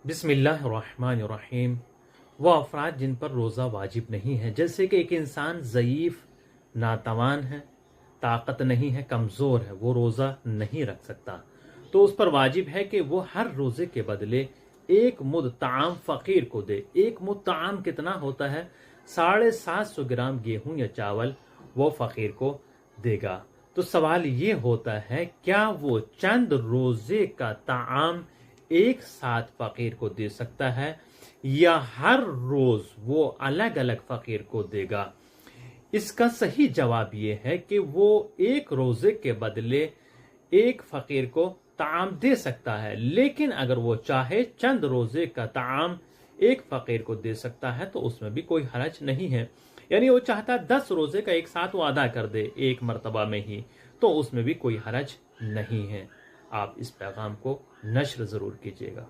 बिस्मिल्लाहिर्रहमानिर्रहीम। वो अफराद जिन पर रोज़ा वाजिब नहीं है, जैसे कि एक इंसान ज़यीफ़, नातवान है, ताकत नहीं है, कमज़ोर है, वो रोज़ा नहीं रख सकता, तो उस पर वाजिब है कि वो हर रोज़े के बदले एक मुद ताम फ़कीर को दे। एक मुद ताम कितना होता है? 750 ग्राम गेहूं या चावल वो फ़कीर को देगा। तो सवाल ये होता है, क्या वो चंद रोज़े का ताम एक साथ फ़कीर को दे सकता है या हर रोज़ वो अलग अलग फ़कीर को देगा? इसका सही जवाब ये है कि वो एक रोज़े के बदले एक फ़कीर को ताम दे सकता है, लेकिन अगर वो चाहे चंद रोज़े का ताम एक फ़कीर को दे सकता है तो उसमें भी कोई हरज नहीं है। यानी वो चाहता है 10 रोज़े का एक साथ वो अदा कर दे एक मर्तबा में ही, तो उसमें भी कोई हरज नहीं है। आप इस पैगाम को नश्र ज़रूर कीजिएगा।